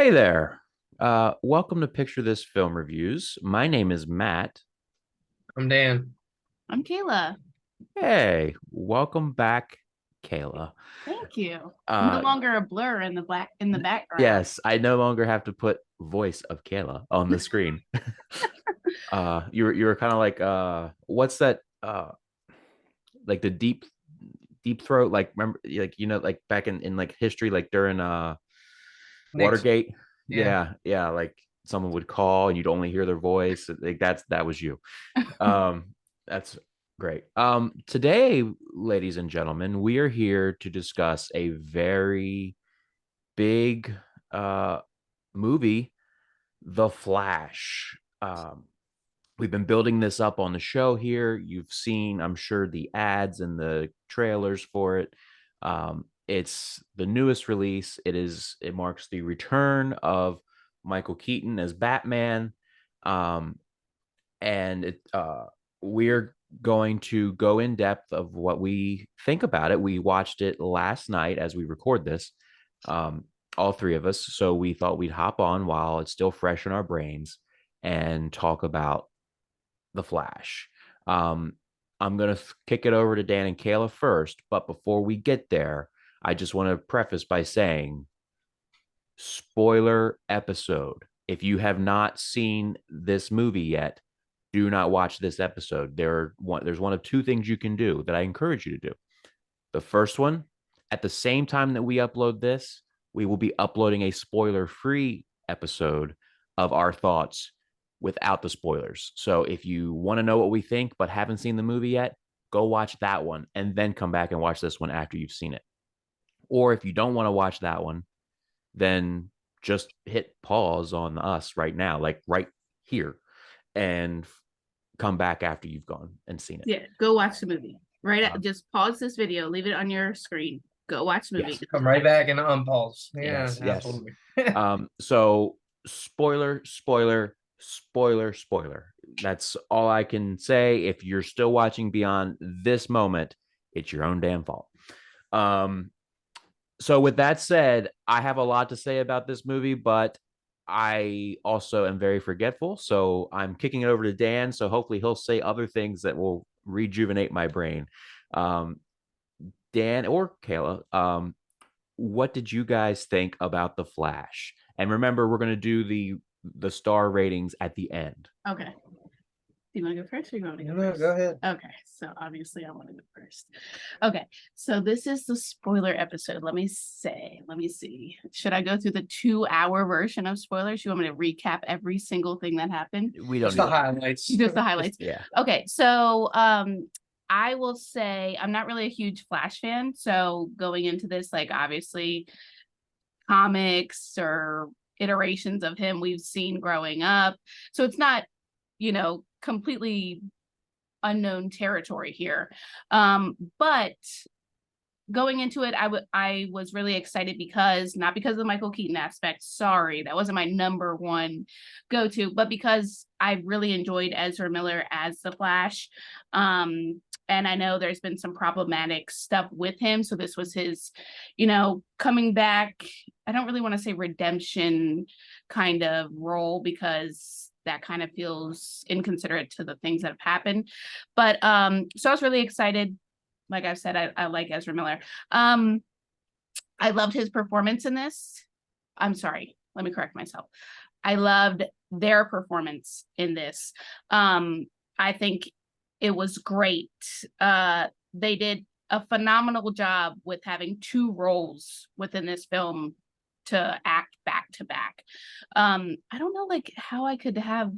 Hey there. Welcome to Picture This Film Reviews. My name is Matt. I'm Dan. I'm Cayla. Hey, welcome back, Cayla. Thank you. No Uh, longer a blur in the background. yes, I no longer have to put voice of Cayla on the screen. You were kind of like what's that like the deep throat, like remember, like like back in like history, like during Next. Watergate. Yeah. Yeah, like someone would call and you'd only hear their voice. Like that was you. That's great. Today, ladies and gentlemen, we are here to discuss a very big uh movie, The Flash. We've been building this up on the show here. You've seen, I'm sure, the ads and the trailers for it. It's the newest release. It marks the return of Michael Keaton as Batman. Um, and we're going to go in depth of what we think about it. We watched it last night as we record this, um, all three of us. So we thought we'd hop on while it's still fresh in our brains and talk about the Flash. Um, I'm going to kick it over to Dan and Cayla first. But before we get there, I just want to preface by saying spoiler episode. If you have not seen this movie yet, do not watch this episode. There's one of two things you can do that I encourage you to do. The first one, at the same time that we upload this, we will be uploading a spoiler-free episode of our thoughts without the spoilers. So if you want to know what we think but haven't seen the movie yet, go watch that one and then come back and watch this one after you've seen it. Or if you don't want to watch that one, then just hit pause on us right now, like right here, and come back after you've gone and seen it. Yeah, go watch the movie. Um, Just pause this video, leave it on your screen. Go watch the movie. yes, Come right back and unpause. Yeah, yes. absolutely. So spoiler. That's all I can say. If you're still watching beyond this moment, it's your own damn fault. Um, so with that said, I have a lot to say about this movie, but I also am very forgetful. So I'm kicking it over to Dan. So hopefully he'll say other things that will rejuvenate my brain. Um, Dan or Cayla, what did you guys think about The Flash? And remember, we're going to do the star ratings at the end. Okay. Do you want to go first or you want me to go No, first? go ahead. Okay, so obviously I want to go first. Okay, so this is the spoiler episode. Let me see. Should I go through the 2-hour version of spoilers? You want me to recap every single thing that happened? We don't Just need the highlights. Just the highlights. Yeah. Okay, so I will say I'm not really a huge Flash fan. So going into this, like obviously comics or iterations of him we've seen growing up. So it's not, completely unknown territory here. But going into it, I was really excited because not because of the Michael Keaton aspect. Sorry, that wasn't my number one go-to, but because I really enjoyed Ezra Miller as the Flash. And I know there's been some problematic stuff with him. So this was his, coming back. I don't really want to say redemption kind of role because that kind of feels inconsiderate to the things that have happened. But so I was really excited. Like I've said, I like Ezra Miller. I loved his performance in this. I'm sorry, let me correct myself. I loved their performance in this. I think it was great. They did a phenomenal job with having two roles within this film to act back to back. I don't know like how I could have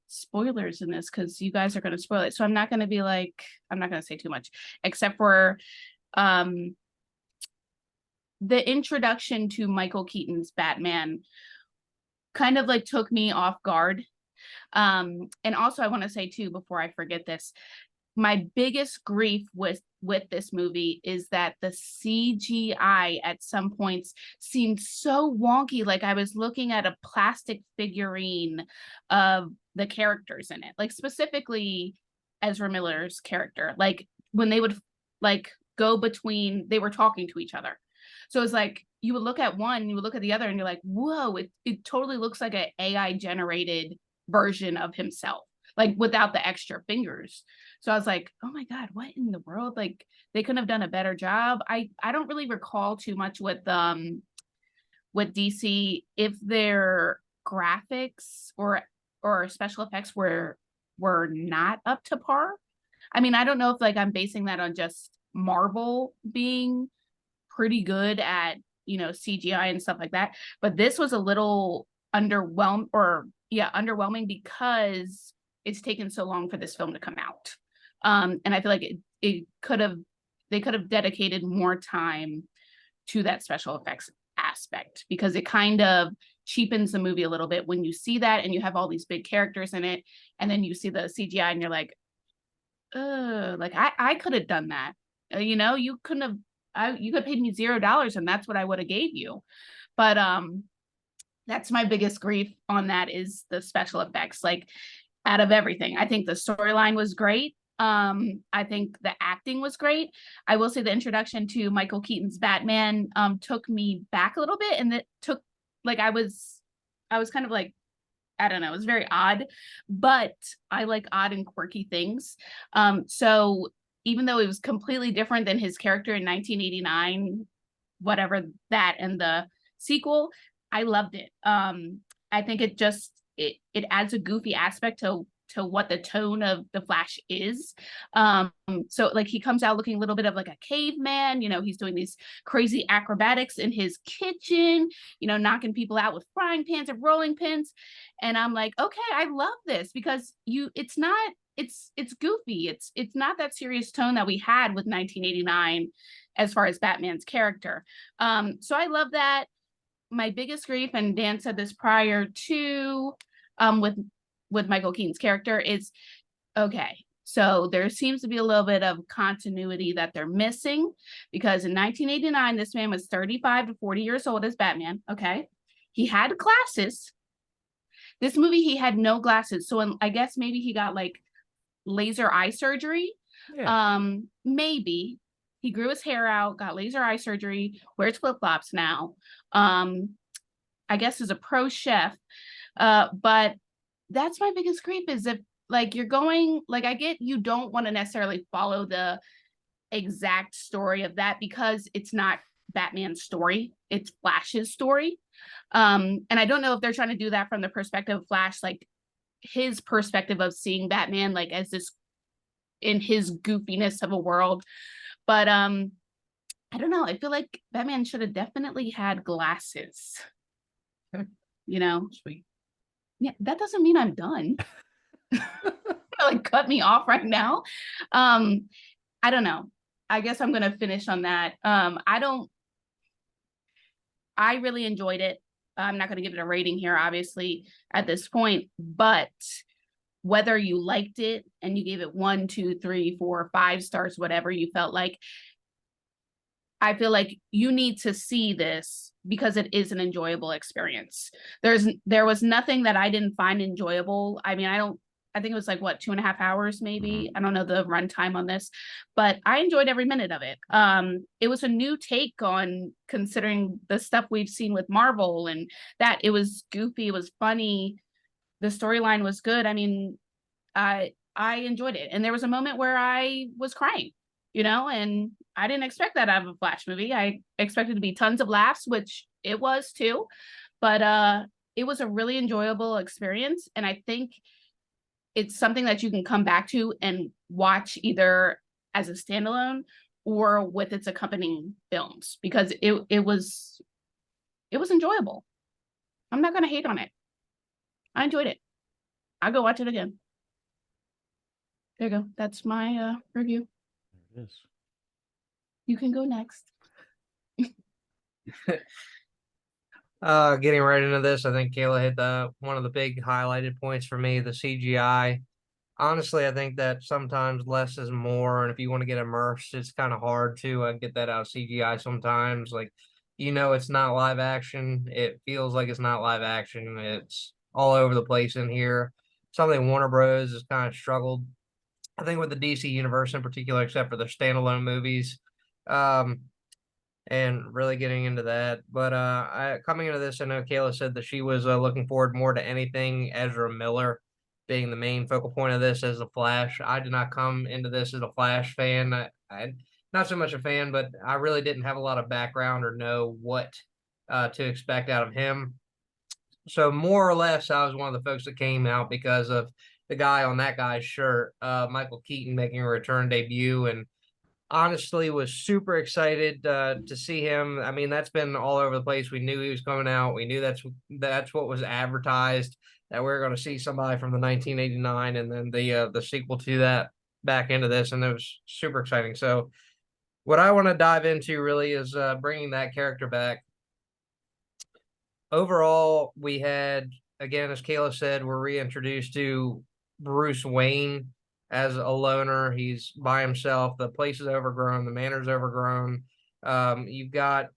spoilers in this because you guys are going to spoil it. So I'm not going to say too much except for the introduction to Michael Keaton's Batman kind of like took me off guard. And also I want to say too, before I forget this, my biggest grief with this movie is that the CGI at some points seemed so wonky. Like I was looking at a plastic figurine of the characters in it, like specifically Ezra Miller's character. Like when they would like go between, they were talking to each other. So it's like you would look at one, you would look at the other, and you're like, whoa, it totally looks like an AI generated version of himself, like without the extra fingers. So I was like, oh my God, what in the world? Like they couldn't have done a better job. I don't really recall too much with DC if their graphics or special effects were not up to par. I mean, I don't know if like I'm basing that on just Marvel being pretty good at, CGI and stuff like that, but this was a little underwhelming because it's taken so long for this film to come out. And I feel like it could have they could have dedicated more time to that special effects aspect, because it kind of cheapens the movie a little bit when you see that and you have all these big characters in it, and then you see the CGI and you're like, like I could have done that. You couldn't have. You could have paid me $0 and that's what I would have gave you. But that's my biggest grief on that is the special effects. Like out of everything, I think the storyline was great. I think the acting was great. I will say the introduction to Michael Keaton's Batman took me back a little bit, and it took like I was kind of like, I don't know, it was very odd, but I like odd and quirky things. So even though it was completely different than his character in 1989, whatever that and the sequel, I loved it. I think it adds a goofy aspect to what the tone of the Flash is. So like he comes out looking a little bit of like a caveman, he's doing these crazy acrobatics in his kitchen, knocking people out with frying pans and rolling pins. And I'm like, okay, I love this because it's goofy. It's not that serious tone that we had with 1989 as far as Batman's character. So I love that. My biggest grief, and Dan said this prior to with Michael Keaton's character, is okay. So there seems to be a little bit of continuity that they're missing, because in 1989, this man was 35 to 40 years old as Batman. Okay. He had glasses. This movie, he had no glasses. So I guess maybe he got like laser eye surgery. Yeah. Maybe he grew his hair out, got laser eye surgery, wears flip-flops now. I guess is a pro chef. But that's my biggest grief, is if like you're going, like I get you don't want to necessarily follow the exact story of that because it's not Batman's story, it's Flash's story. And I don't know if they're trying to do that from the perspective of Flash, like his perspective of seeing Batman like as this in his goofiness of a world. But I don't know. I feel like Batman should have definitely had glasses. Sweet. Yeah, that doesn't mean I'm done. Like cut me off right now. I don't know. I guess I'm gonna finish on that. I really enjoyed it. I'm not gonna give it a rating here, obviously, at this point, but whether you liked it and you gave it 1, 2, 3, 4, 5 stars, whatever you felt like, I feel like you need to see this because it is an enjoyable experience. There was nothing that I didn't find enjoyable. I mean, I think it was like what, 2.5 hours, maybe. I don't know the runtime on this, but I enjoyed every minute of it. It was a new take on considering the stuff we've seen with Marvel, and that it was goofy, it was funny, the storyline was good. I mean, I enjoyed it, and there was a moment where I was crying, and I didn't expect that out of a Flash movie. I expected to be tons of laughs, which it was too, but it was a really enjoyable experience, and I think it's something that you can come back to and watch either as a standalone or with its accompanying films, because it was enjoyable. I'm not gonna hate on it. I enjoyed it. I'll go watch it again. There you go. That's my review. There it is. You can go next. Getting right into this, I think Cayla hit one of the big highlighted points for me, the CGI. Honestly, I think that sometimes less is more, and if you want to get immersed, it's kind of hard to get that out of CGI sometimes. Like, it's not live action. It feels like it's not live action. It's all over the place in here. Something Warner Bros. Has kind of struggled, I think, with the DC universe in particular, except for their standalone movies. and really getting into that. But coming into this, I know Cayla said that she was looking forward more to anything Ezra Miller being the main focal point of this as the Flash. I did not come into this as a Flash fan. I not so much a fan, but I really didn't have a lot of background or know what to expect out of him. So more or less, I was one of the folks that came out because of the guy on that guy's shirt, Michael Keaton, making a return debut, and honestly was super excited to see him. I mean, that's been all over the place. We knew he was coming out. We knew that's what was advertised, that we were going to see somebody from the 1989 and then the sequel to that back into this, and it was super exciting. So what I want to dive into really is bringing that character back. Overall, we had, again, as Cayla said, we're reintroduced to Bruce Wayne as a loner. He's by himself. The place is overgrown. The manor's overgrown. You've got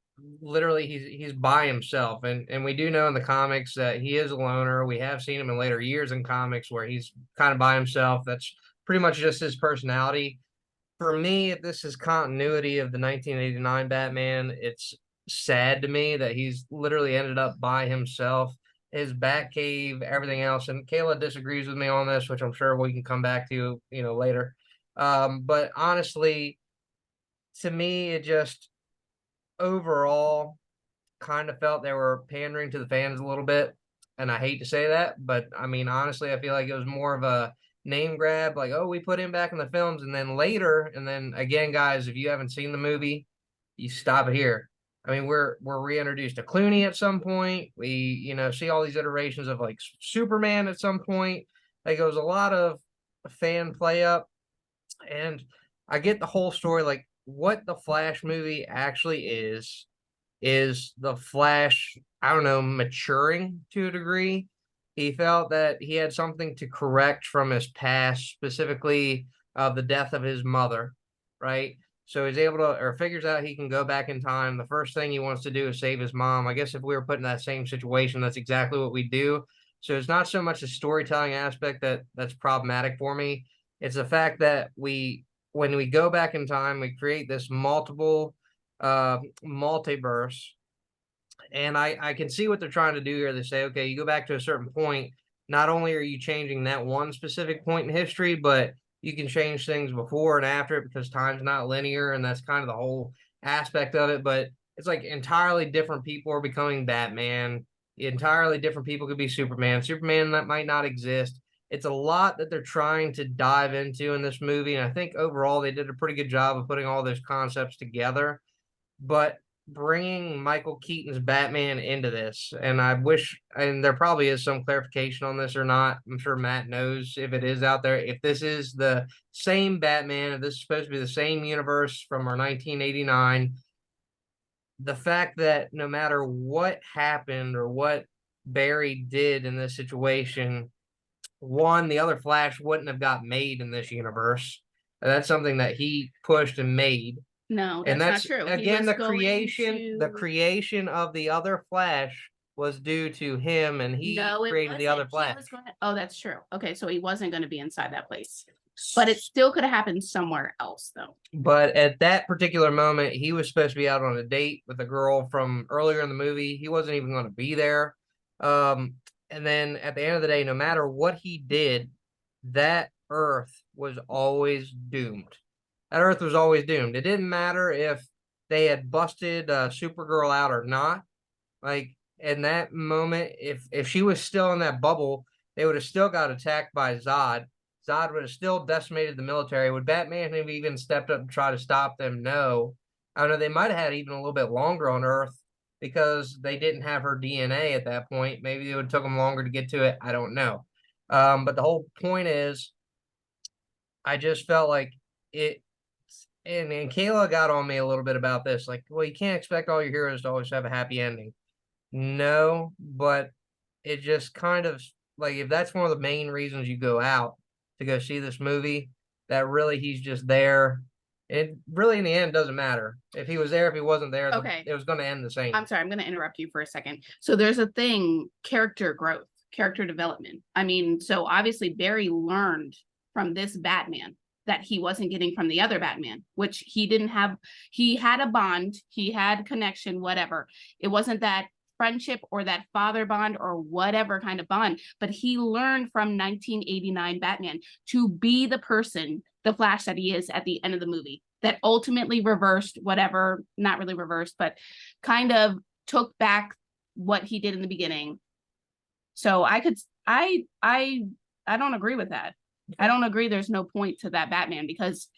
literally he's by himself, and we do know in the comics that he is a loner. We have seen him in later years in comics where he's kind of by himself. That's pretty much just his personality. For me, if this is continuity of the 1989 Batman, it's sad to me that he's literally ended up by himself. His Batcave, everything else, and Cayla disagrees with me on this, which I'm sure we can come back to, later. But honestly, to me, it just overall kind of felt they were pandering to the fans a little bit. And I hate to say that, but I mean, honestly, I feel like it was more of a name grab, like, oh, we put him back in the films, and then later, and then again, guys, if you haven't seen the movie, you stop it here. I mean, we're reintroduced to Clooney at some point. We, see all these iterations of like Superman at some point. Like, it was a lot of fan play up, and I get the whole story, like what the Flash movie actually is the Flash, I don't know, maturing to a degree. He felt that he had something to correct from his past, specifically the death of his mother, right? So he's able to, or figures out he can go back in time. The first thing he wants to do is save his mom. I guess if we were put in that same situation, that's exactly what we do. So it's not so much the storytelling aspect that's problematic for me. It's the fact that when we go back in time, we create this multiverse, and I can see what they're trying to do here. They say, okay, you go back to a certain point, not only are you changing that one specific point in history, but you can change things before and after it because time's not linear, and that's kind of the whole aspect of it. But it's like entirely different people are becoming Batman. Entirely different people could be Superman. Superman that might not exist. It's a lot that they're trying to dive into in this movie, and I think overall they did a pretty good job of putting all those concepts together. But bringing Michael Keaton's Batman into this, and I wish, and there probably is some clarification on this or not. I'm sure Matt knows if it is out there. If this is the same Batman, if this is supposed to be the same universe from our 1989, the fact that no matter what happened or what Barry did in this situation, one, the other Flash wouldn't have got made in this universe. That's something that he pushed and made. No, And that's that's not true. again the creation of the other Flash was due to him, and he No, it created the wasn't. other Flash. Oh, that's true. Okay, so he wasn't going to be inside that place, but it still could have happened somewhere else, though. But at that particular moment, he was supposed to be out on a date with a girl from earlier in the movie. He wasn't even going to be there. And then at the end of the day, no matter what he did, that Earth was always doomed. That Earth was always doomed. It didn't matter if they had busted Supergirl out or not. Like, in that moment, if she was still in that bubble, they would have still got attacked by Zod. Zod would have still decimated the military. Would Batman have even stepped up and try to stop them? No. I don't know. They might have had even a little bit longer on Earth because they didn't have her DNA at that point. Maybe it would have took them longer to get to it. I don't know. But the whole point is, I just felt like it. And Cayla got on me a little bit about this. Like, well, you can't expect all your heroes to always have a happy ending. No, but it just kind of like, if that's one of the main reasons you go out to go see this movie, that really he's just there. It really in the end doesn't matter if he was there, if he wasn't there. Okay, it was going to end the same. I'm sorry, I'm going to interrupt you for a second. So there's a thing, character growth, character development. I mean, so obviously Barry learned from this Batman that he wasn't getting from the other Batman, which he didn't have. He had a bond, he had connection, whatever. It wasn't that friendship or that father bond or whatever kind of bond, but he learned from 1989 Batman to be the person, the Flash that he is at the end of the movie, that ultimately reversed whatever, not really reversed, but kind of took back what he did in the beginning. So I don't agree with that. I don't agree there's no point to that Batman, because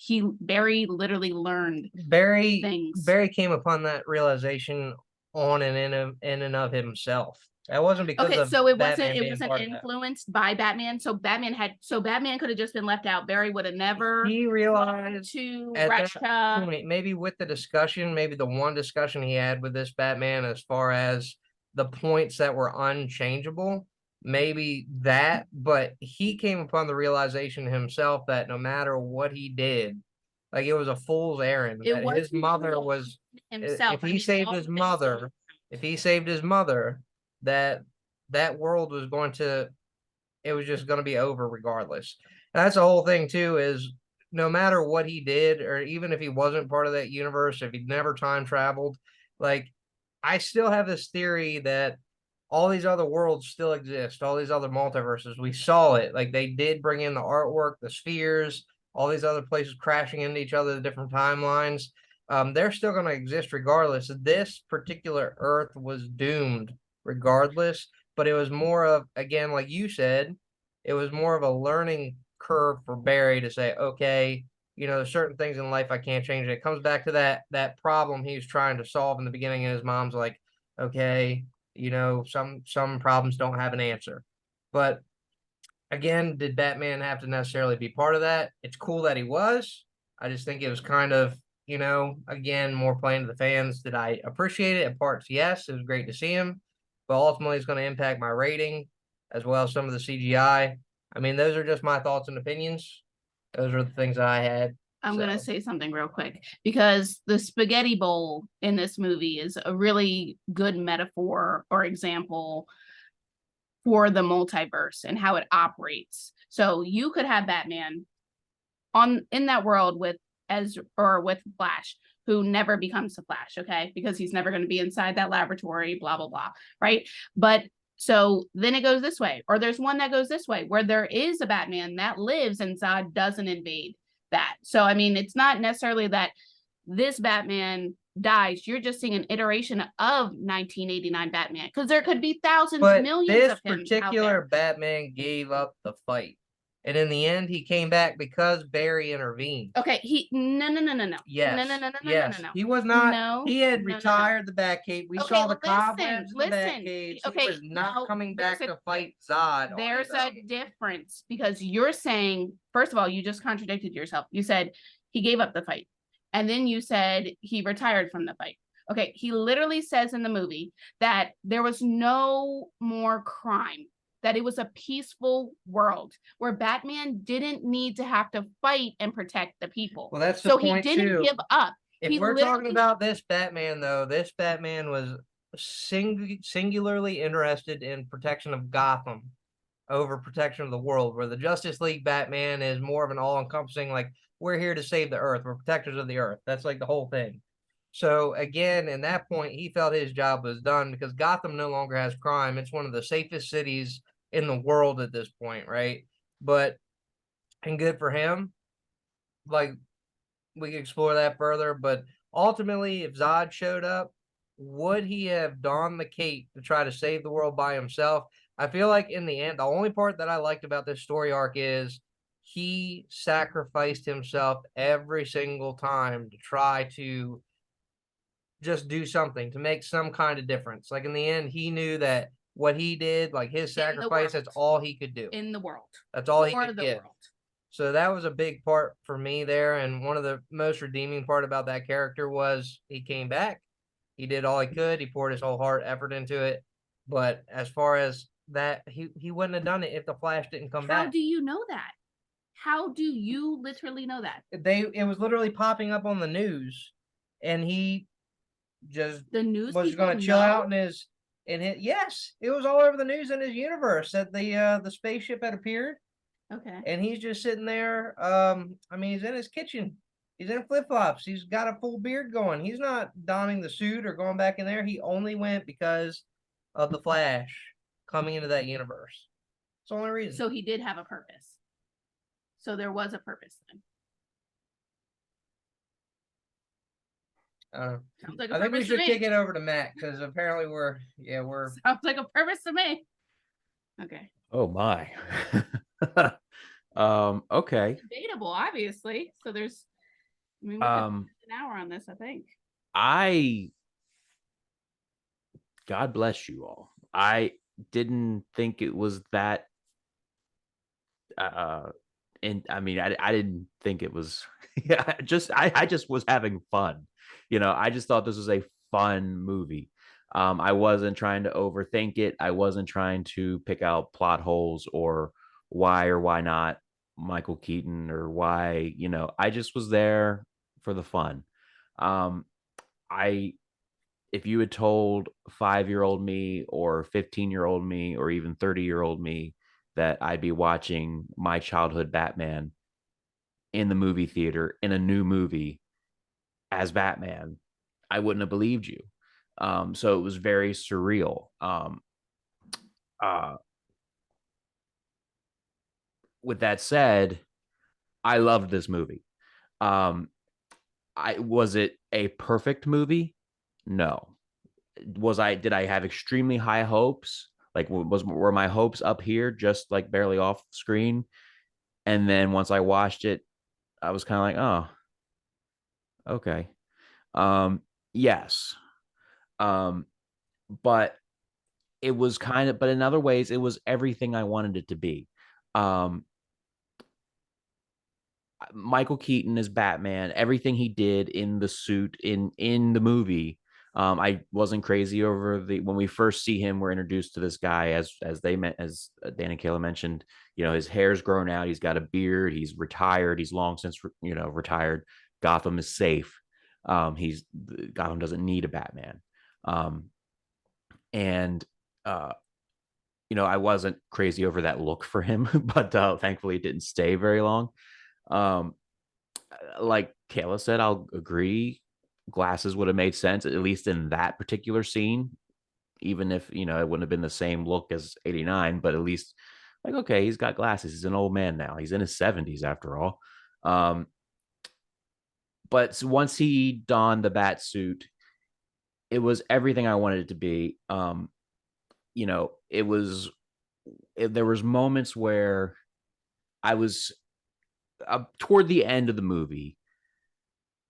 Barry literally learned things. Barry came upon that realization on and in and of himself. That wasn't because okay, of so it Batman wasn't influenced by Batman. So Batman could have just been left out. Barry would have never he realized to at Russia. that point, maybe with the discussion, maybe the one discussion he had with this Batman as far as the points that were unchangeable, maybe that, but he came upon the realization himself that no matter what he did, like it was a fool's errand. It That was his mother was himself. if he saved his mother, that world was going to, it was just going to be over regardless. And that's the whole thing too, is no matter what he did, or even if he wasn't part of that universe, if he'd never time traveled, like I still have this theory that all these other worlds still exist, all these other multiverses. We saw it. Like they did bring in the artwork, the spheres, all these other places crashing into each other, the different timelines. They're still going to exist regardless. This particular Earth was doomed regardless, but it was more of, again, like you said, it was more of a learning curve for Barry to say, okay, there's certain things in life I can't change. It comes back to that problem he was trying to solve in the beginning, and his mom's like, okay, some problems don't have an answer. But again, did Batman have to necessarily be part of that? It's cool that he was. I just think it was kind of, again, more playing to the fans. Did I appreciate it? In parts, yes. It was great to see him. But ultimately, it's going to impact my rating as well as some of the CGI. I mean, those are just my thoughts and opinions. Those are the things that I had. I'm going to say something real quick, because the spaghetti bowl in this movie is a really good metaphor or example for the multiverse and how it operates. So you could have Batman in that world with Flash, who never becomes the Flash, okay? Because he's never going to be inside that laboratory, blah, blah, blah, right? But so then it goes this way, or there's one that goes this way, where there is a Batman that lives and Zod doesn't invade that. So, I mean, it's not necessarily that this Batman dies. You're just seeing an iteration of 1989 Batman, because there could be thousands, millions of him. This particular Batman gave up the fight. And in the end, he came back because Barry intervened. Okay, no. Yes. No. He was not. No, he had retired the Batcave. We saw the cobwebs of the Batcave. Okay, he was not coming back to fight Zod. There's a difference, because you're saying, first of all, you just contradicted yourself. You said he gave up the fight, and then you said he retired from the fight. Okay, he literally says in the movie that there was no more crime, that it was a peaceful world where Batman didn't need to have to fight and protect the people. Well, that's the point too. So he didn't give up. If we're talking about this Batman, though, this Batman was singularly interested in protection of Gotham over protection of the world, where the Justice League Batman is more of an all-encompassing, like, we're here to save the Earth. We're protectors of the Earth. That's like the whole thing. So again, in that point, he felt his job was done because Gotham no longer has crime. It's one of the safest cities in the world at this point, right? And good for him. Like, we can explore that further, but ultimately, if Zod showed up, would he have donned the cape to try to save the world by himself? I feel like in the end, the only part that I liked about this story arc is he sacrificed himself every single time to try to just do something, to make some kind of difference. Like in the end, he knew that what he did, like his sacrifice, that's all he could do. In the world. That's all he could give. So that was a big part for me there. And one of the most redeeming part about that character was he came back. He did all he could. He poured his whole heart, effort into it. But as far as that, he wouldn't have done it if the Flash didn't come back. How do you know that? How do you literally know that? It was literally popping up on the news, and he just was going to chill out in his. Yes, it was all over the news in his universe that the spaceship had appeared. Okay. and he's just sitting there. I mean, he's in his kitchen. He's in flip flops. He's got a full beard going. He's not donning the suit or going back in there. He only went because of the Flash coming into that universe. It's the only reason. So he did have a purpose. So there was a purpose then. Sounds like a I think we purpose to should me. kick it over to Matt because apparently we're Sounds like a purpose to me. Okay. Oh my. Okay. Debatable, obviously. So there's, I mean, we could spend an hour on this, I think. God bless you all. I didn't think it was that and I mean I didn't think it was yeah, I just was having fun. I just thought this was a fun movie. I wasn't trying to overthink it. I wasn't trying to pick out plot holes or why not Michael Keaton or why, I just was there for the fun. Um I If you had told 5-year-old me or 15-year-old me or even 30-year-old me that I'd be watching my childhood Batman in the movie theater in a new movie as Batman, I wouldn't have believed you. So it was very surreal. Uh, with that said, I loved this movie. Um, Was it a perfect movie? No. Did I have extremely high hopes? Like were my hopes up here just like barely off screen? And then once I watched it, I was kind of like, oh, okay. Yes. Um, but but in other ways, it was everything I wanted it to be. Um, Michael Keaton is Batman. Everything he did in the suit in the movie, I wasn't crazy over the when we first see him. We're introduced to this guy as they met as Dan and Cayla mentioned. His hair's grown out. He's got a beard. He's retired. He's long since retired. Gotham is safe. He's Gotham doesn't need a Batman. And I wasn't crazy over that look for him, but thankfully it didn't stay very long. Um, like Cayla said, I'll agree. Glasses would have made sense, at least in that particular scene, even if, it wouldn't have been the same look as 89, but at least, like, okay, he's got glasses. He's an old man now. He's in his 70s after all. But once he donned the bat suit, it was everything I wanted it to be. There was moments where I was toward the end of the movie,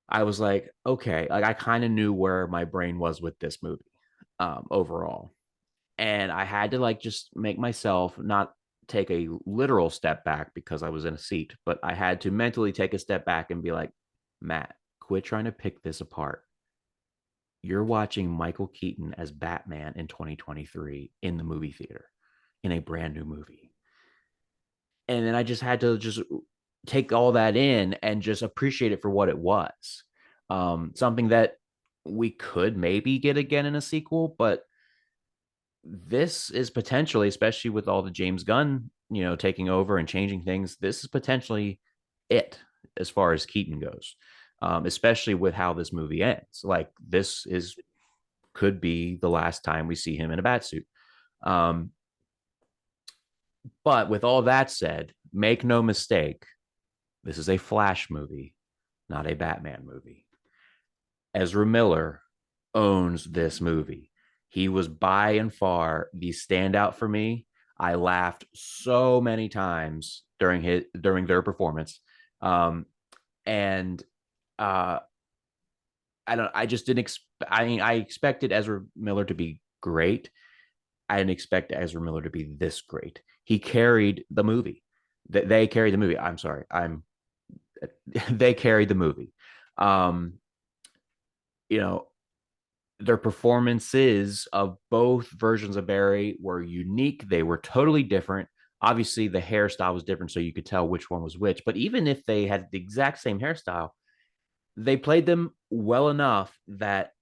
I was like, okay, like I kind of knew where my brain was with this movie overall. And I had to like just make myself not take a literal step back because I was in a seat, but I had to mentally take a step back and be like, Matt, quit trying to pick this apart. You're watching Michael Keaton as Batman in 2023 in the movie theater in a brand new movie. And then I just had to just take all that in and just appreciate it for what it was. Something that we could maybe get again in a sequel, but this is potentially, especially with all the James Gunn, taking over and changing things, this is potentially it as far as Keaton goes, especially with how this movie ends. Like could be the last time we see him in a bat suit. But with all that said, make no mistake, this is a Flash movie, not a Batman movie. Ezra Miller owns this movie. He was by and far the standout for me. I laughed so many times during their performance. And I just didn't I expected Ezra Miller to be great. I didn't expect Ezra Miller to be this great. He carried the movie. They carried the movie. I'm sorry. They carried the movie. Um, their performances of both versions of Barry were unique. They were totally different. Obviously, the hairstyle was different, so you could tell which one was which. But even if they had the exact same hairstyle, they played them well enough that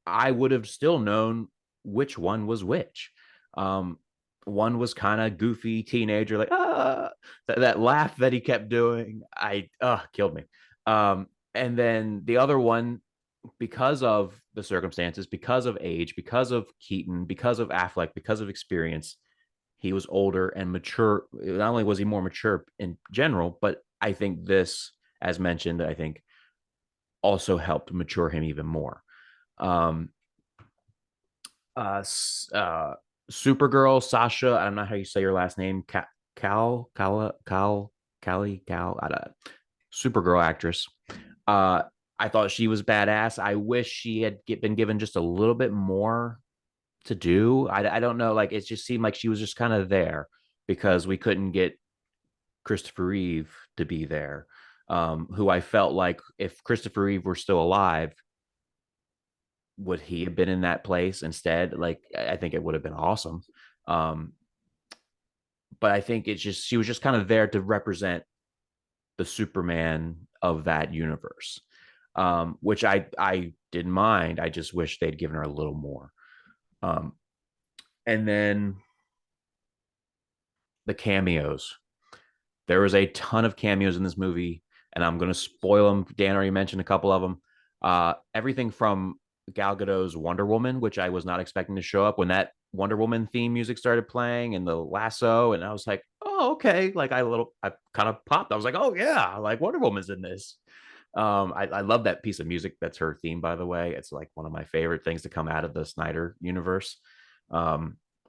I would have still known which one was which. One was kind of goofy teenager, like, that laugh that he kept doing, killed me. And then the other one, because of the circumstances, because of age, because of Keaton, because of Affleck, because of experience, he was older and mature. Not only was he more mature in general, but I think this, as mentioned, I think also helped mature him even more. Um, Supergirl, Sasha, I don't know how you say your last name, Callie, I don't, Supergirl actress. Uh, I thought she was badass. I wish she had been given just a little bit more to do. I don't know. Like, it just seemed like she was just kind of there because we couldn't get Christopher Reeve to be there. Who I felt like if Christopher Reeve were still alive, would he have been in that place instead? Like, I think it would have been awesome. Um, but I think it's just, she was just kind of there to represent the Superman of that universe, which I didn't mind. I just wish they'd given her a little more. And then the cameos. There was a ton of cameos in this movie, and I'm going to spoil them. Dan already mentioned a couple of them. Everything from Gal Gadot's Wonder Woman, which I was not expecting to show up when that Wonder Woman theme music started playing, and the lasso, and I was like, oh, okay. Like, I kind of popped. I was like, oh yeah, like Wonder Woman's in this. I love that piece of music. That's her theme, by the way. It's like one of my favorite things to come out of the Snyder universe.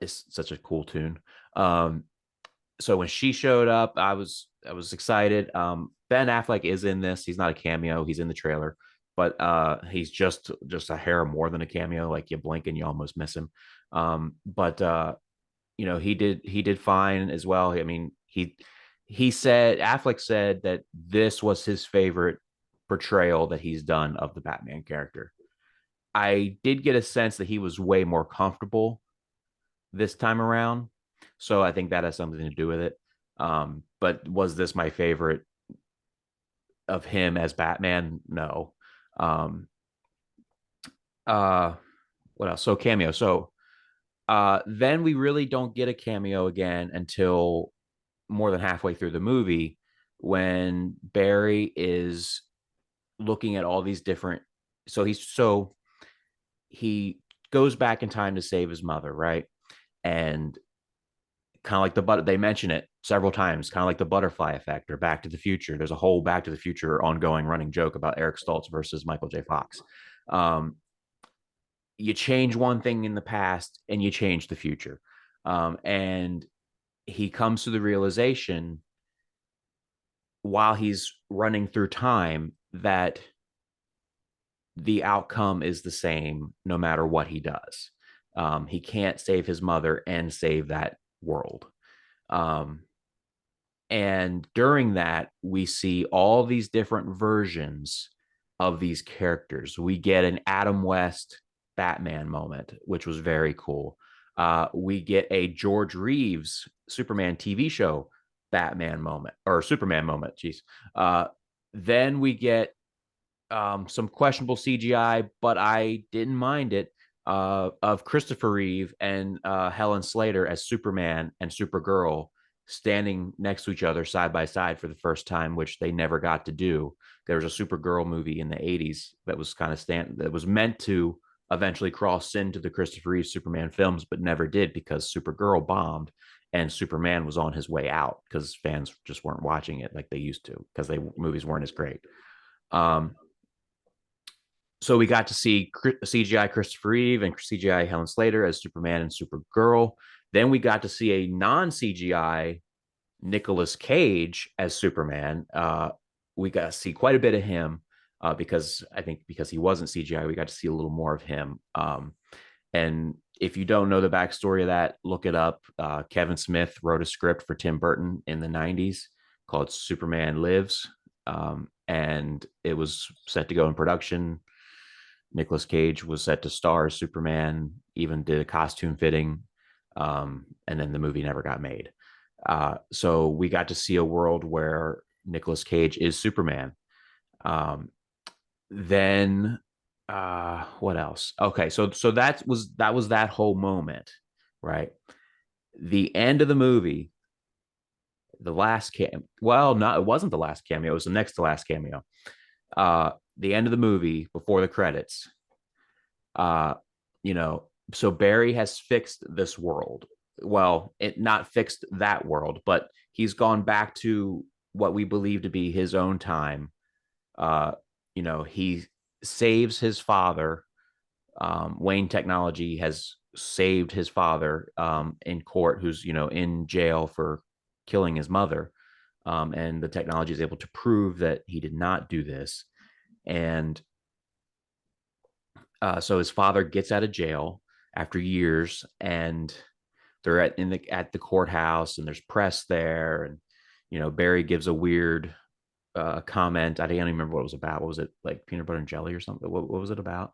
It's such a cool tune. So when she showed up, I was excited. Ben Affleck is in this. He's not a cameo. He's in the trailer, but he's just a hair more than a cameo. Like, you blink and you almost miss him. But he did fine as well. I mean, he said, Affleck said that this was his favorite portrayal that he's done of the Batman character. I did get a sense that he was way more comfortable this time around. So I think that has something to do with it. But was this my favorite of him as Batman? No. Um, uh, what else? So cameo. So then we really don't get a cameo again until more than halfway through the movie, when Barry is looking at all these different. So he goes back in time to save his mother, right? And kind of like they mention it several times, kind of like the butterfly effect or Back to the Future. There's a whole Back to the Future ongoing running joke about Eric Stoltz versus Michael J. Fox. You change one thing in the past and you change the future. And he comes to the realization while he's running through time that the outcome is the same no matter what he does. He can't save his mother and save that world. Um, and during that, we see all these different versions of these characters. We get an Adam West Batman moment, which was very cool. We get a George Reeves Superman TV show Batman moment, or Superman moment. Jeez. Then we get some questionable CGI, but I didn't mind it, of Christopher Reeve and Helen Slater as Superman and Supergirl standing next to each other side by side for the first time, which they never got to do. There was a Supergirl movie in the 80s that was that was meant to eventually cross into the Christopher Reeve Superman films, but never did because Supergirl bombed and Superman was on his way out because fans just weren't watching it like they used to because movies weren't as great. Um, so we got to see CGI Christopher Reeve and CGI Helen Slater as Superman and Supergirl. Then we got to see a non-CGI Nicolas Cage as Superman. We got to see quite a bit of him because I think because he wasn't CGI, we got to see a little more of him. And if you don't know the backstory of that, look it up. Kevin Smith wrote a script for Tim Burton in the 90s called Superman Lives. And it was set to go in production. Nicolas Cage was set to star as Superman, even did a costume fitting, and then the movie never got made. So we got to see a world where Nicolas Cage is Superman. Then what else? Okay, so that was that whole moment, right? The end of the movie the last well, not it wasn't the last cameo, it was the next to last cameo. Uh the end of the movie before the credits. Uh you know, so Barry has fixed this world. Well, it not fixed that world, but he's gone back to what we believe to be his own time. Uh he saves his father. Wayne Technology has saved his father in court, who's in jail for killing his mother, and the technology is able to prove that he did not do this. And so his father gets out of jail after years, and they're at the courthouse, and there's press there, and Barry gives a weird comment. I don't even remember what it was about. What was it, like peanut butter and jelly or something? What was it about?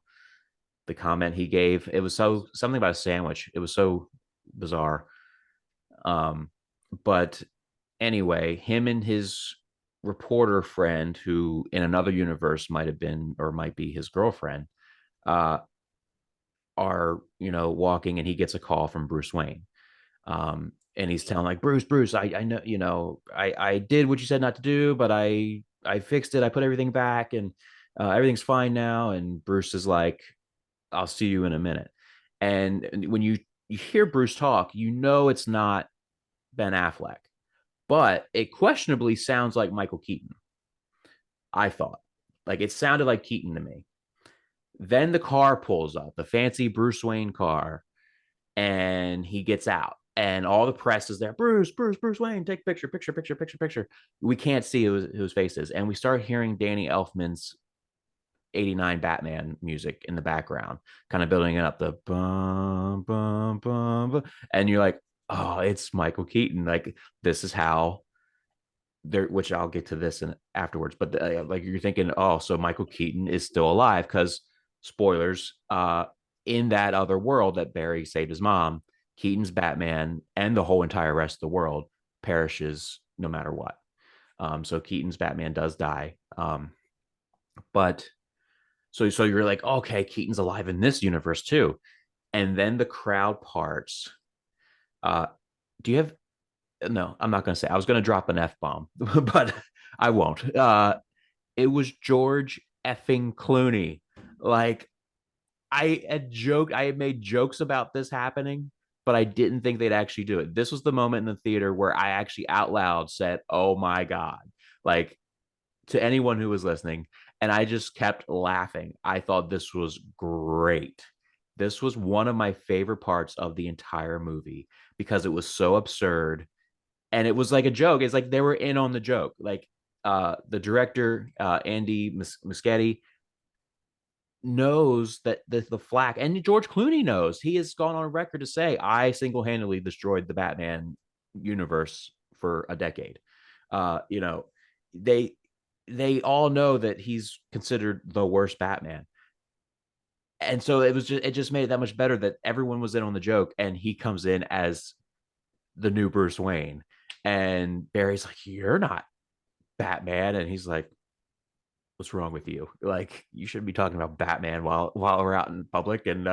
The comment he gave. It was so something about a sandwich. It was so bizarre. Um, but anyway, him and his reporter friend, who in another universe might have been or might be his girlfriend, uh, are walking, and he gets a call from Bruce Wayne. And he's telling like Bruce, I know I did what you said not to do, but I fixed it. I put everything back, and everything's fine now. And Bruce is like, I'll see you in a minute. And when you hear Bruce talk, it's not Ben Affleck, but it questionably sounds like Michael Keaton. I thought, like, it sounded like Keaton to me. Then the car pulls up, the fancy Bruce Wayne car, and he gets out, and all the press is there. Bruce Wayne, take a picture. We can't see whose face is, and we start hearing Danny Elfman's '89 Batman music in the background, kind of building it up, the bum, bum, bum, bum. And you're like, oh, it's Michael Keaton. Like, this is how there, which I'll get to this in afterwards. But like, you're thinking, oh, so Michael Keaton is still alive, because spoilers, in that other world that Barry saved his mom, Keaton's Batman and the whole entire rest of the world perishes no matter what. So Keaton's Batman does die. But so you're like, okay, Keaton's alive in this universe too. And then the crowd parts. Uh, do you have? No, I'm not going to say. I was going to drop an F bomb, but I won't. It was George effing Clooney. Like, I had made jokes about this happening, but I didn't think they'd actually do it. This was the moment in the theater where I actually out loud said, "Oh my god!" Like, to anyone who was listening, and I just kept laughing. I thought this was great. This was one of my favorite parts of the entire movie, because it was so absurd, and it was like a joke. It's like they were in on the joke. Like, the director, Andy Muschietti, knows that the flack, and George Clooney knows. He has gone on record to say, I single-handedly destroyed the Batman universe for a decade. You know, they they all know that he's considered the worst Batman. And so it just made it that much better that everyone was in on the joke, and he comes in as the new Bruce Wayne. And Barry's like, "You're not Batman." And he's like, "What's wrong with you? Like, you shouldn't be talking about Batman while we're out in public." And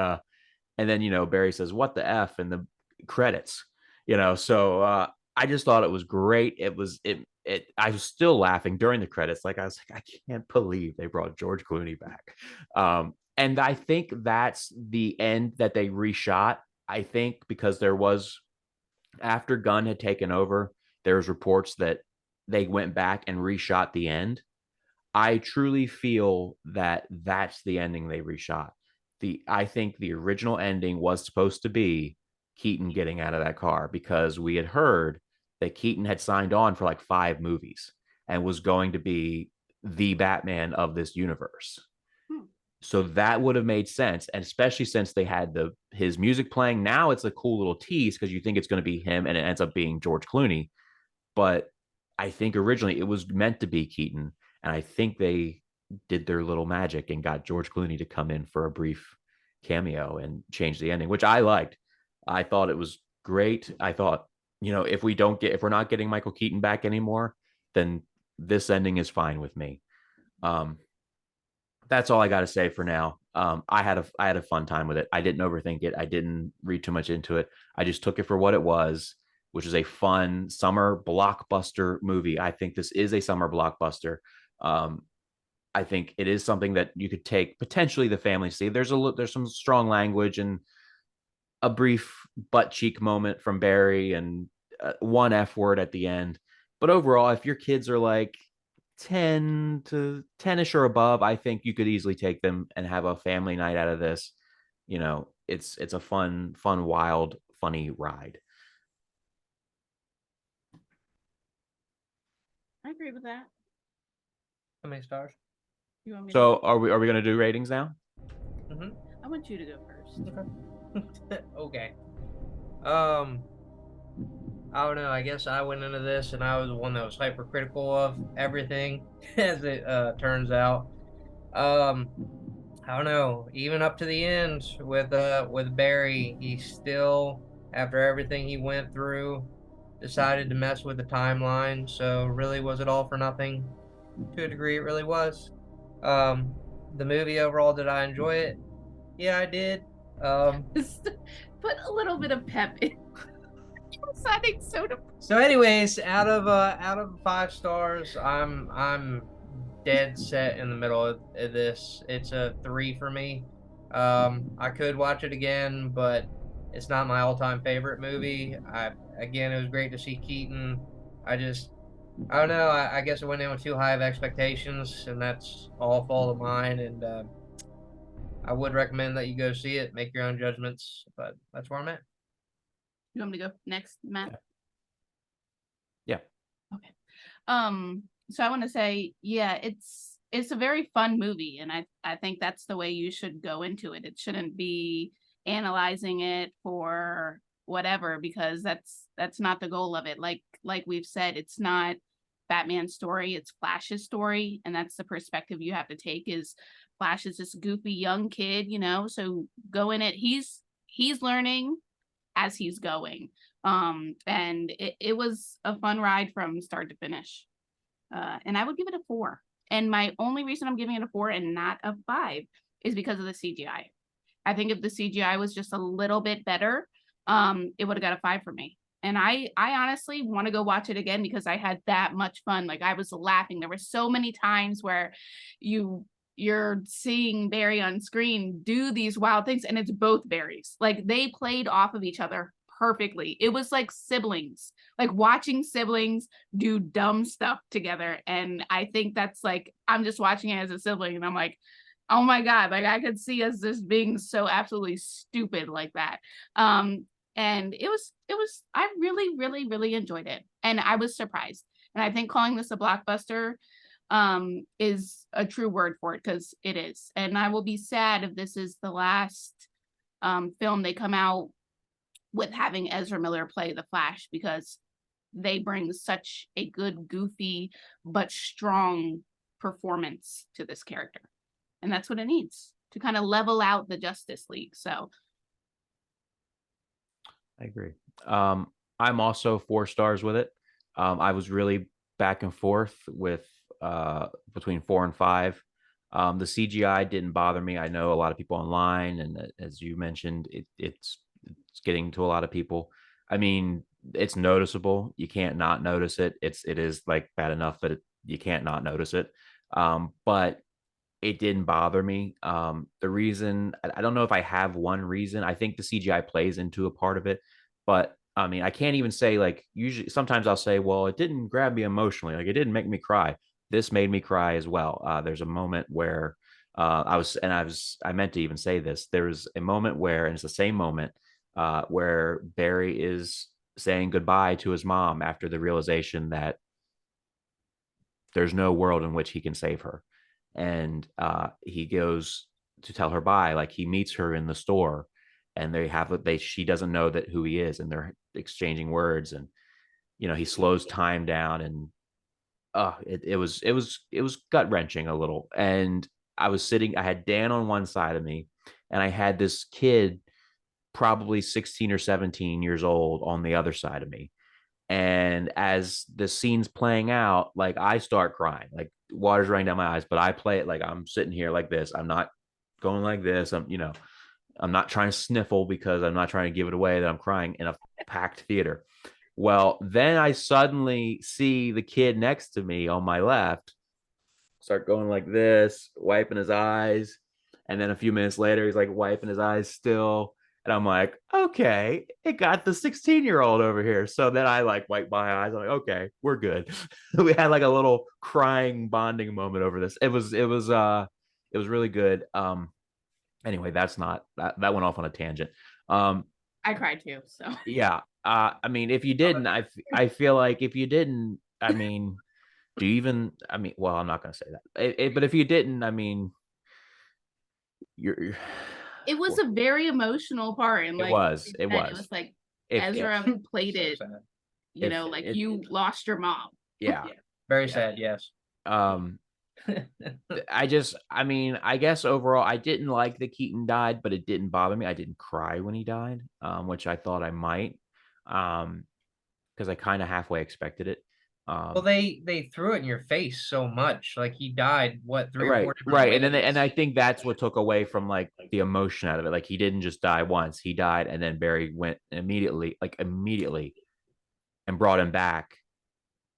then Barry says, "What the F?" in the credits. So I just thought it was great. I was still laughing during the credits. Like, I was like, I can't believe they brought George Clooney back. And I think that's the end that they reshot. I think because there was, after Gunn had taken over, there was reports that they went back and reshot the end. I truly feel that that's the ending they reshot. I think the original ending was supposed to be Keaton getting out of that car, because we had heard that Keaton had signed on for like 5 movies and was going to be the Batman of this universe. So that would have made sense, and especially since they had his music playing. Now it's a cool little tease, because you think it's going to be him, and it ends up being George Clooney. But I think originally it was meant to be Keaton, and I think they did their little magic and got George Clooney to come in for a brief cameo and change the ending, which I liked. I thought it was great. I thought, if we're not getting Michael Keaton back anymore, then this ending is fine with me. Um, that's all I got to say for now. I had a fun time with it. I didn't overthink it. I didn't read too much into it. I just took it for what it was. which is a fun summer blockbuster movie. I think this is a summer blockbuster. Um, I think it is something that you could take potentially the family to see. There's some strong language and a brief butt cheek moment from Barry and one F word at the end. But overall, if your kids are like 10 to 10ish or above, I think you could easily take them and have a family night out of this. It's a fun, wild, funny ride. I agree with that. How many stars? You want me So to are we going to do ratings now? Mm-hmm. I want you to go first. Okay. Okay. I don't know. I guess I went into this and I was the one that was hypercritical of everything, as it turns out. Um, I don't know. Even up to the end with Barry, he still, after everything he went through, decided to mess with the timeline. So really, was it all for nothing? To a degree, it really was. Um, the movie overall, did I enjoy it? Yeah, I did. Just put a little bit of pep in. You're sounding so So, anyways, out of 5 stars, I'm dead set in the middle of this. It's a 3 for me. I could watch it again, but it's not my all-time favorite movie. Again, it was great to see Keaton. I don't know. I guess I went in with too high of expectations, and that's all fault of mine. And I would recommend that you go see it, make your own judgments. But that's where I'm at. You want me to go next, Matt? Yeah. Okay. So I want to say, yeah, it's a very fun movie, and I think that's the way you should go into it. It shouldn't be analyzing it for whatever, because that's not the goal of it. Like we've said, it's not Batman's story, it's Flash's story, and that's the perspective you have to take. Is Flash is this goofy young kid, so go in it. He's learning as he's going. And it was a fun ride from start to finish. And I would give it a 4. And my only reason I'm giving it a 4 and not a 5 is because of the CGI. I think if the CGI was just a little bit better, it would have got a 5 for me. And I honestly want to go watch it again because I had that much fun. Like, I was laughing. There were so many times where you're seeing Barry on screen do these wild things, and it's both Barrys. Like, they played off of each other perfectly. It was like siblings, like watching siblings do dumb stuff together. And I think that's like, I'm just watching it as a sibling and I'm like, oh my God, like I could see us just being so absolutely stupid like that. And it was, I really, really, really enjoyed it. And I was surprised. And I think calling this a blockbuster is a true word for it, because it is. And I will be sad if this is the last film they come out with having Ezra Miller play the Flash, because they bring such a good, goofy, but strong performance to this character. And that's what it needs to kind of level out the Justice League. So I agree. I'm also 4 stars with it. I was really back and forth with between 4 and 5. The CGI didn't bother me. I know a lot of people online, and as you mentioned, it's getting to a lot of people. I mean, it's noticeable. You can't not notice it. It is like bad enough that you can't not notice it. But it didn't bother me. The reason, I don't know if I have one reason. I think the CGI plays into a part of it, but I mean, I can't even say, like, usually sometimes I'll say, well, it didn't grab me emotionally, like it didn't make me cry. This made me cry as well. There's a moment where I meant to even say this. There was a moment where, and it's the same moment where Barry is saying goodbye to his mom after the realization that there's no world in which he can save her. And he goes to tell her bye. Like, he meets her in the store, and she doesn't know that who he is, and they're exchanging words, and he slows time down, and it was gut wrenching a little. And I had Dan on one side of me, and I had this kid, probably 16 or 17 years old, on the other side of me. And as the scene's playing out, like, I start crying, like water's running down my eyes, but I play it like I'm sitting here like this. I'm not going like this. I'm not trying to sniffle, because I'm not trying to give it away that I'm crying in a packed theater. Well, then I suddenly see the kid next to me on my left start going like this, wiping his eyes. And then a few minutes later, he's like wiping his eyes still. And I'm like, okay, it got the 16-year-old over here. So then I like wipe my eyes. I'm like, okay, we're good. We had like a little crying bonding moment over this. It was really good. Anyway, that went off on a tangent. Um, I cried too. So yeah. I mean, if you didn't, I feel like if you didn't, I mean, do you even? I mean, well, I'm not going to say that. But if you didn't, I mean, you're it was a very emotional part, and it like was. It said, it was. was like If Ezra played So it. sad. You if know, like it, you lost your mom. yeah. Very Yeah. sad. Yes. Um, I mean, I guess overall, I didn't like that Keaton died, but it didn't bother me. I didn't cry when he died, which I thought I might, because I kind of halfway expected it. Well, they threw it in your face so much. Like he died, what, three or Right, four different right, ways? and I think that's what took away from like the emotion out of it. Like he didn't just die once; he died, and then Barry went immediately, and brought him back,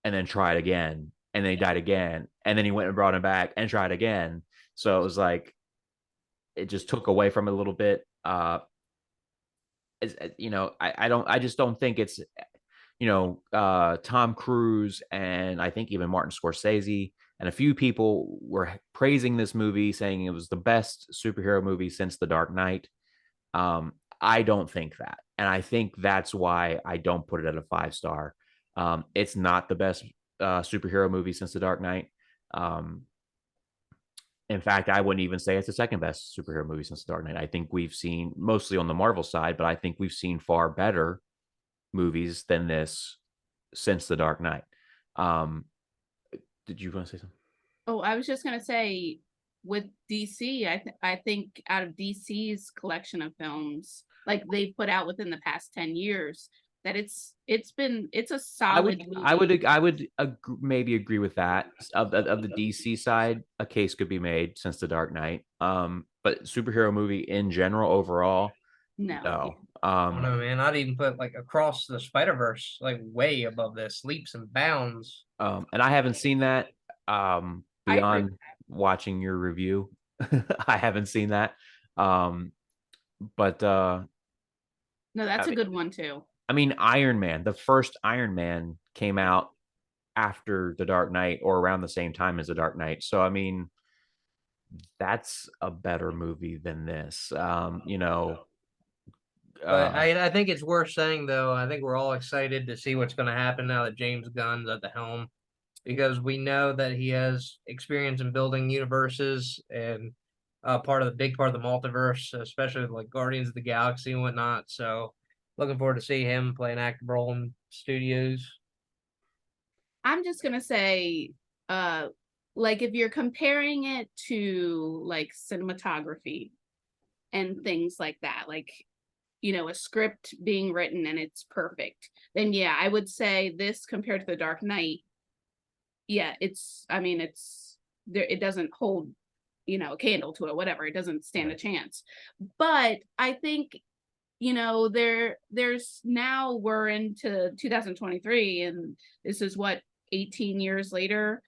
and then tried again, and then he died again, and then he went and brought him back and tried again. So it was like it just took away from it a little bit. I just don't think it's Tom Cruise and I think even Martin Scorsese and a few people were praising this movie, saying it was the best superhero movie since The Dark Knight. I don't think that, and I think that's why I don't put it at a 5 star. It's not the best superhero movie since The Dark Knight. Um, in fact, I wouldn't even say it's the second best superhero movie since The Dark Knight. I think we've seen mostly on the Marvel side, but I think we've seen far better movies than this since The Dark Knight. Um, did you want to say something? Oh, I was just gonna say with DC, I think out of DC's collection of films, like they've put out within the past 10 years, that it's a solid movie. I would maybe agree with that. Of the DC side, a case could be made since The Dark Knight. But superhero movie in general, overall, No. no. I don't know, man. I'd even put like Across the Spider-Verse like way above this, leaps and bounds. And I haven't seen that. I agree Beyond with that. watching your review, I haven't seen that. But No, that's I a mean, good one too. Iron Man, the first Iron Man came out after The Dark Knight or around the same time as The Dark Knight. So, I mean, that's a better movie than this. But Uh, I think it's worth saying though, I think we're all excited to see what's going to happen now that James Gunn's at the helm because we know that he has experience in building universes and part of the big part of the multiverse, especially like Guardians of the Galaxy and whatnot. So looking forward to see him play an active role in studios. I'm just gonna say, like if you're comparing it to like cinematography and things like that, like a script being written and it's perfect, then yeah, I would say this compared to The Dark Knight, yeah, it's there, it doesn't hold, a candle to it, whatever, it doesn't stand a chance. But I think, there's now we're into 2023 and this is what 18 years later,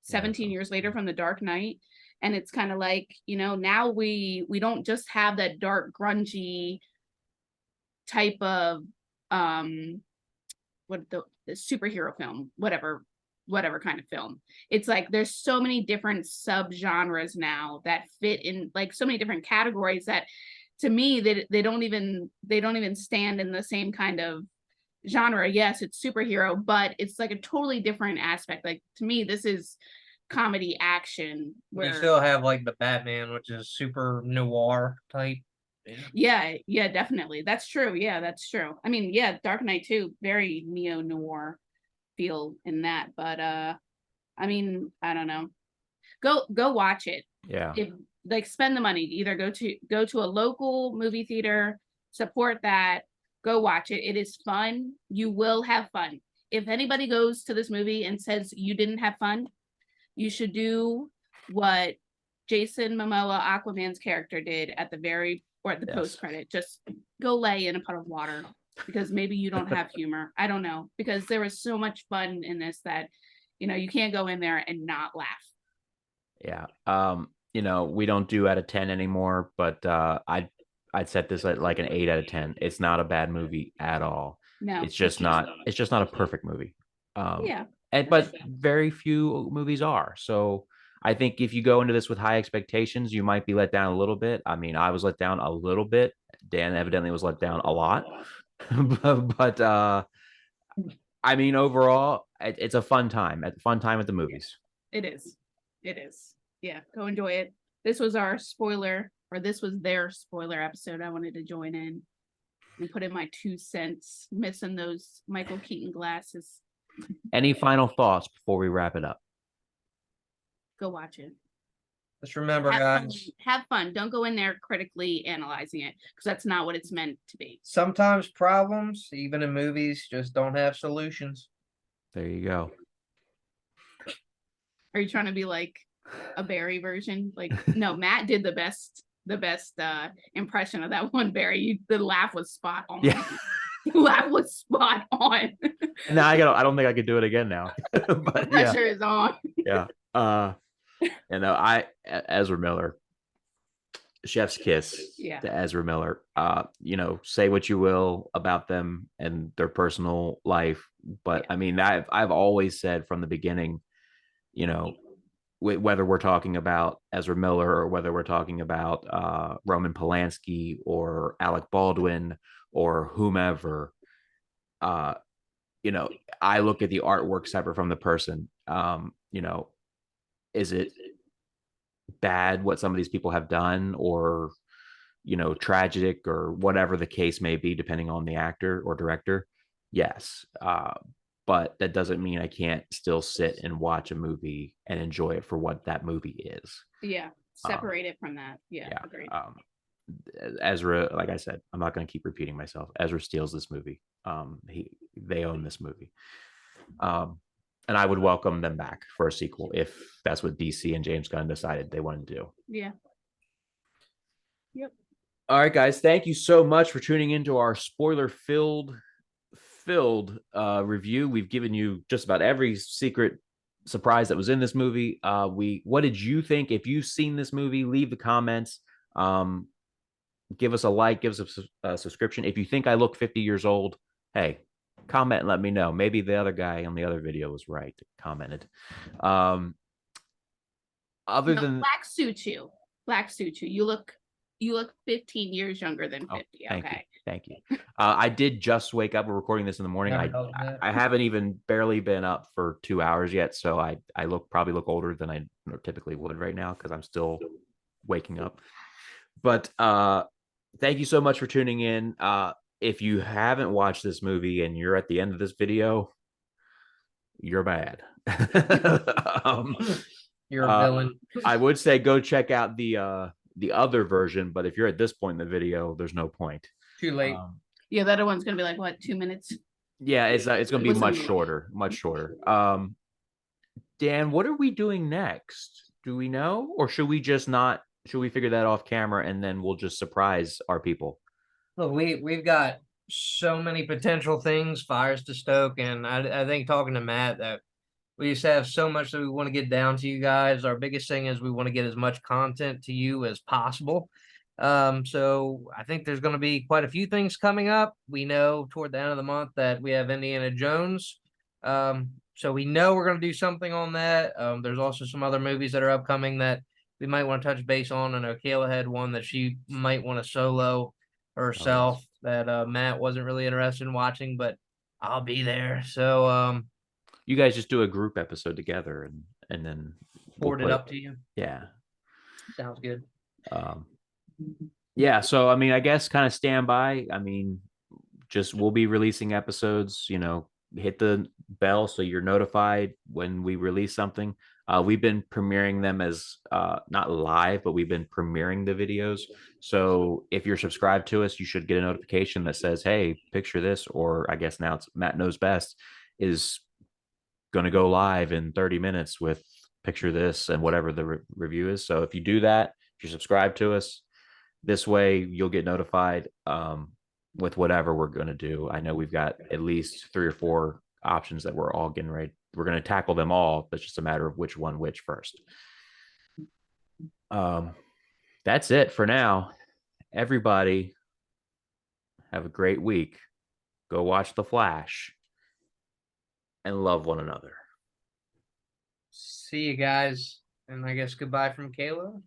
17 years later from The Dark Knight. And it's kind of like, now we don't just have that dark, grungy type of the superhero film, whatever kind of film. It's like there's so many different subgenres now that fit in like so many different categories that to me they don't even stand in the same kind of genre. Yes, it's superhero, but it's like a totally different aspect. Like to me, this is comedy action You where still have like the Batman, which is super noir type. yeah, definitely. That's true. Yeah, that's true. I mean, yeah, Dark Knight too, very neo-noir feel in that. But I mean, I don't know. Go watch it. yeah. If like spend the money, either go to a local movie theater, support that, go watch it. It is fun. You will have fun. If anybody goes to this movie and says you didn't have fun, you should do what Jason Momoa, Aquaman's character, did at the post credit. Just go lay in a pot of water. because maybe you don't have humor. I don't know, because there was so much fun in this that, you can't go in there and not laugh. Yeah. We don't do out of 10 anymore, but I'd set this at like an 8 out of 10. It's not a bad movie at all. No, It's just not a perfect movie. Yeah. But very few movies are. So I think if you go into this with high expectations, you might be let down a little bit. I mean, I was let down a little bit. Dan evidently was let down a lot. but I mean, overall, it's a fun time at the movies. It is. It is. Yeah, go enjoy it. This was our spoiler, or this was their spoiler episode. I wanted to join in and put in my 2 cents, missing those Michael Keaton glasses. Any final thoughts before we wrap it up? Go watch it. Just remember, guys, have fun. Don't go in there critically analyzing it, because that's not what it's meant to be. sometimes problems, even in movies, just don't have solutions. There you go. Are you trying to be like a Barry version? Like, no, Matt did the best impression of that one Barry. The laugh was spot on. Yeah. The laugh was spot on. Now I don't think I could do it again now. But the pressure is on. Yeah. Ezra Miller, chef's kiss to Ezra Miller. Say what you will about them and their personal life, but I mean, I've always said from the beginning, whether we're talking about Ezra Miller or whether we're talking about Roman Polanski or Alec Baldwin or whomever, I look at the artwork separate from the person. Is it bad what some of these people have done, or tragic, or whatever the case may be, depending on the actor or director? Yes. But that doesn't mean I can't still sit and watch a movie and enjoy it for what that movie is. Yeah. Separate it from that. Yeah. Agreed. Ezra, like I said, I'm not going to keep repeating myself. Ezra steals this movie. They own this movie. And I would welcome them back for a sequel if that's what DC and James Gunn decided they wanted to do. Yeah. Yep. All right, guys. Thank you so much for tuning into our spoiler-filled review. We've given you just about every secret surprise that was in this movie. What did you think? If you've seen this movie, leave the comments. Give us a like, give us a subscription. If you think I look 50 years old, hey, comment and let me know. Maybe the other guy on the other video was right, commented. Black suit you. You look 15 years younger than 50. Thank you. I did just wake up. We're recording this in the morning. I haven't even barely been up for 2 hours yet, so I probably look older than I typically would right now because I'm still waking up. But thank you so much for tuning in. If you haven't watched this movie and you're at the end of this video, you're bad. You're a villain. I would say go check out the other version, but if you're at this point in the video, there's no point. Too late. The other one's gonna be like what, 2 minutes? Yeah, it's gonna be much shorter. Dan, what are we doing next? Do we know, or should we just not? Should we figure that off camera and then we'll just surprise our people? Look, we've got so many potential things, fires to stoke, and I think talking to Matt that we just have so much that we want to get down to you guys. Our biggest thing is we want to get as much content to you as possible. So I think there's going to be quite a few things coming up. We know toward the end of the month that we have Indiana Jones. So we know we're going to do something on that. There's also some other movies that are upcoming that we might want to touch base on. I know Cayla had one that she might want to solo herself that Matt wasn't really interested in watching, but I'll be there. So you guys just do a group episode together and then forward it up to you. Yeah. Sounds good. Yeah, so I mean, I guess kind of stand by. I mean, just we'll be releasing episodes, hit the bell so you're notified when we release something. We've been premiering them as not live, but we've been premiering the videos. So if you're subscribed to us, you should get a notification that says, hey, picture this, or I guess now it's Matt Knows Best is going to go live in 30 minutes with picture this and whatever the review is. So if you do that, if you subscribe to us, this way you'll get notified. with whatever we're going to do. I know we've got at least 3 or 4 options that we're all getting ready. We're going to tackle them all. It's just a matter of which one which first. That's it for now. Everybody have a great week. Go watch The Flash and love one another. See you guys. And I guess goodbye from Cayla.